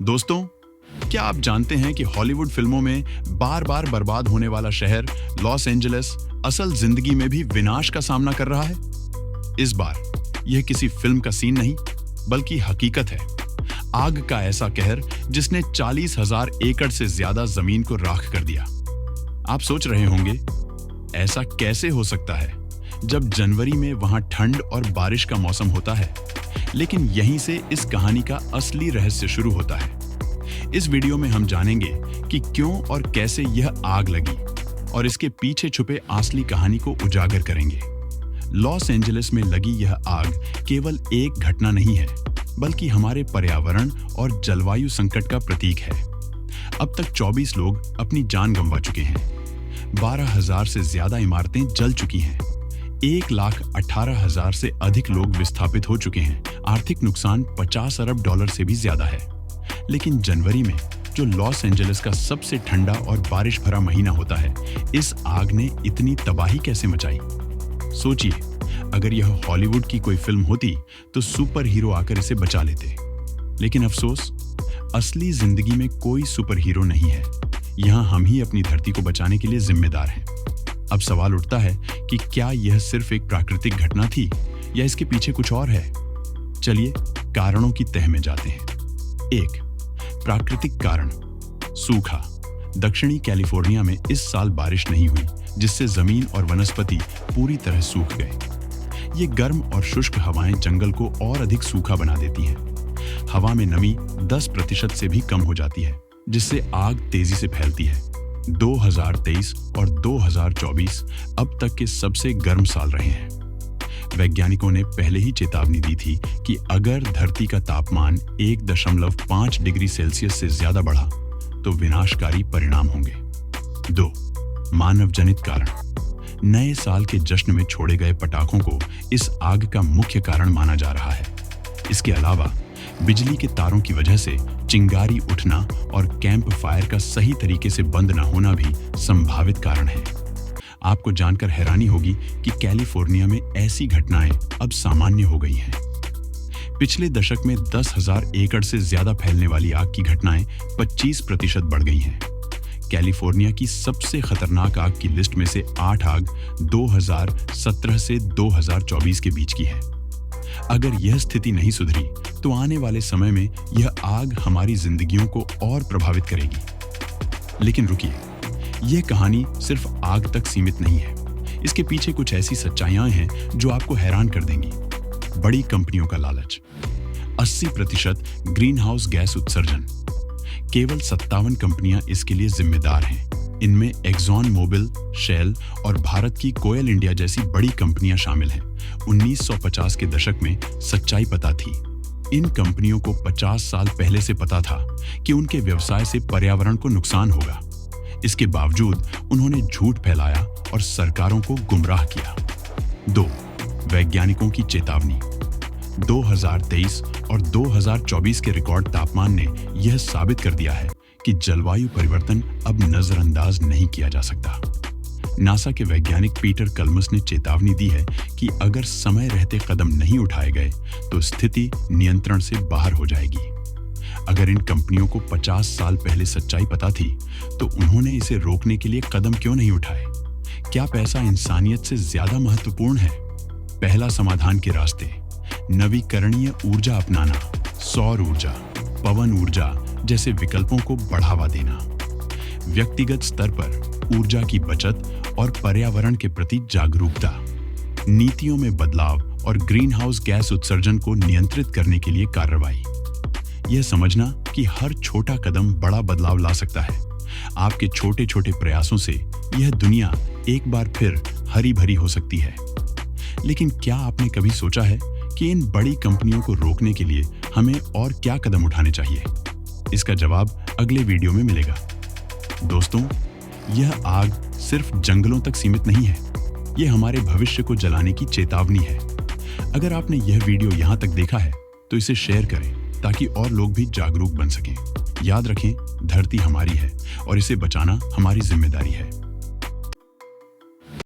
दोस्तों, क्या आप जानते हैं कि हॉलीवुड फिल्मों में बार बार बर्बाद होने वाला शहर लॉस एंजलिस असल जिंदगी में भी विनाश का सामना कर रहा है? इस बार यह किसी फिल्म का सीन नहीं, बल्कि हकीकत है। आग का ऐसा कहर जिसने 40,000 एकड़ से ज्यादा जमीन को राख कर दिया। आप सोच रहे होंगे, ऐसा कैसे हो सकता है जब जनवरी में वहां ठंड और बारिश का मौसम होता है? लेकिन यहीं से इस कहानी का असली रहस्य शुरू होता है। इस वीडियो में हम जानेंगे कि क्यों और कैसे यह आग लगी और इसके पीछे छुपे असली कहानी को उजागर करेंगे। लॉस एंजलिस में लगी यह आग केवल एक घटना नहीं है, बल्कि हमारे पर्यावरण और जलवायु संकट का प्रतीक है। अब तक 24 लोग अपनी जान गंवा चुके हैं। 12,000 से ज्यादा इमारतें जल चुकी हैं। 1,18,000 से अधिक लोग विस्थापित हो चुके हैं। आर्थिक नुकसान $50 अरब से भी ज्यादा है। लेकिन जनवरी में, जो लॉस एंजलिस का सबसे ठंडा और बारिश भरा महीना होता है, इस आग ने इतनी तबाही कैसे मचाई? सोचिए, अगर यह हॉलीवुड की कोई फिल्म होती तो सुपर हीरो आकर इसे बचा लेते। लेकिन अफसोस, असली जिंदगी में कोई सुपर हीरो नहीं है। यहाँ हम ही अपनी धरती को बचाने के लिए जिम्मेदार हैं। अब सवाल उठता है कि क्या यह सिर्फ एक प्राकृतिक घटना थी या इसके पीछे कुछ और है? चलिए कारणों की तह में जाते हैं। 1. प्राकृतिक कारण। सूखा। दक्षिणी कैलिफोर्निया में इस साल बारिश नहीं हुई, जिससे जमीन और वनस्पति पूरी तरह सूख गए। ये गर्म और शुष्क हवाएं जंगल को और अधिक सूखा बना देती हैं। हवा में नमी 10% से भी कम हो जाती है, जिससे आग तेजी से फैलती है। 2023 और 2024 अब तक के सबसे गर्म साल रहे हैं। वैज्ञानिकों ने पहले ही चेतावनी दी थी कि अगर धरती का तापमान 1.5 डिग्री सेल्सियस से ज्यादा बढ़ा तो विनाशकारी परिणाम होंगे। 2. मानव जनित कारण। नए साल के जश्न में छोड़े गए पटाखों को इस आग का मुख्य कारण माना जा रहा है। इसके अलावा बिजली के तारों की वजह से चिंगारी उठना और कैंप फायर का सही तरीके से बंद न होना भी संभावित कारण है। आपको जानकर हैरानी होगी कि कैलिफोर्निया में ऐसी घटनाएं अब सामान्य हो गई हैं। पिछले दशक में 10,000 एकड़ से ज्यादा फैलने वाली आग की घटनाएं 25% बढ़ गई हैं। कैलिफोर्निया की सबसे खतरनाक आग की लिस्ट में से 8 आग 2017 से 2024 के बीच की है। अगर यह स्थिति नहीं सुधरी तो आने वाले समय में यह आग हमारी जिंदगियों को और प्रभावित करेगी। लेकिन रुकिए, यह कहानी सिर्फ आग तक सीमित नहीं है। इसके पीछे कुछ ऐसी सच्चाइयां हैं जो आपको हैरान कर देंगी। बड़ी कंपनियों का लालच। 80% ग्रीन हाउस गैस उत्सर्जन। केवल 57 कंपनियां इसके लिए जिम्मेदार हैं। इनमें एक्सॉन मोबिल, शेल और भारत की कोयल इंडिया जैसी बड़ी कंपनियां शामिल हैं। 1950 के दशक में सच्चाई पता थी। इन कंपनियों को 50 साल पहले से पता था कि उनके व्यवसाय से पर्यावरण को नुकसान होगा। इसके बावजूद उन्होंने झूठ फैलाया और सरकारों को गुमराह किया। 2. वैज्ञानिकों की चेतावनी। 2023 और 2024 के रिकॉर्ड तापमान ने यह साबित कर दिया है कि जलवायु परिवर्तन अब नजरअंदाज नहीं किया जा सकता। नासा के वैज्ञानिक पीटर कलमस ने चेतावनी दी है कि अगर समय रहते कदम नहीं उठाए गए तो स्थिति नियंत्रण से बाहर हो जाएगी। अगर इन कंपनियों को 50 साल पहले सच्चाई पता थी तो उन्होंने इसे रोकने के लिए कदम क्यों नहीं उठाए? क्या पैसा इंसानियत से ज्यादा महत्वपूर्ण है? पहला समाधान के रास्ते। नवीकरणीय ऊर्जा अपनाना, सौर ऊर्जा, पवन ऊर्जा जैसे विकल्पों को बढ़ावा देना। व्यक्तिगत स्तर पर ऊर्जा की बचत और पर्यावरण के प्रति जागरूकता। नीतियों में बदलाव और ग्रीन हाउस गैस उत्सर्जन को नियंत्रित करने के लिए कार्रवाई। यह समझना कि हर छोटा कदम बड़ा बदलाव ला सकता है। आपके छोटे छोटे प्रयासों से यह दुनिया एक बार फिर हरी भरी हो सकती है। लेकिन क्या आपने कभी सोचा है कि इन बड़ी कंपनियों को रोकने के लिए हमें और क्या कदम उठाने चाहिए? इसका जवाब अगले वीडियो में मिलेगा। दोस्तों, यह आग सिर्फ जंगलों तक सीमित नहीं है। यह हमारे भविष्य को जलाने की चेतावनी है। अगर आपने यह वीडियो यहाँ तक देखा है तो इसे शेयर करें ताकि और लोग भी जागरूक बन सकें। याद रखें, धरती हमारी है और इसे बचाना हमारी जिम्मेदारी है।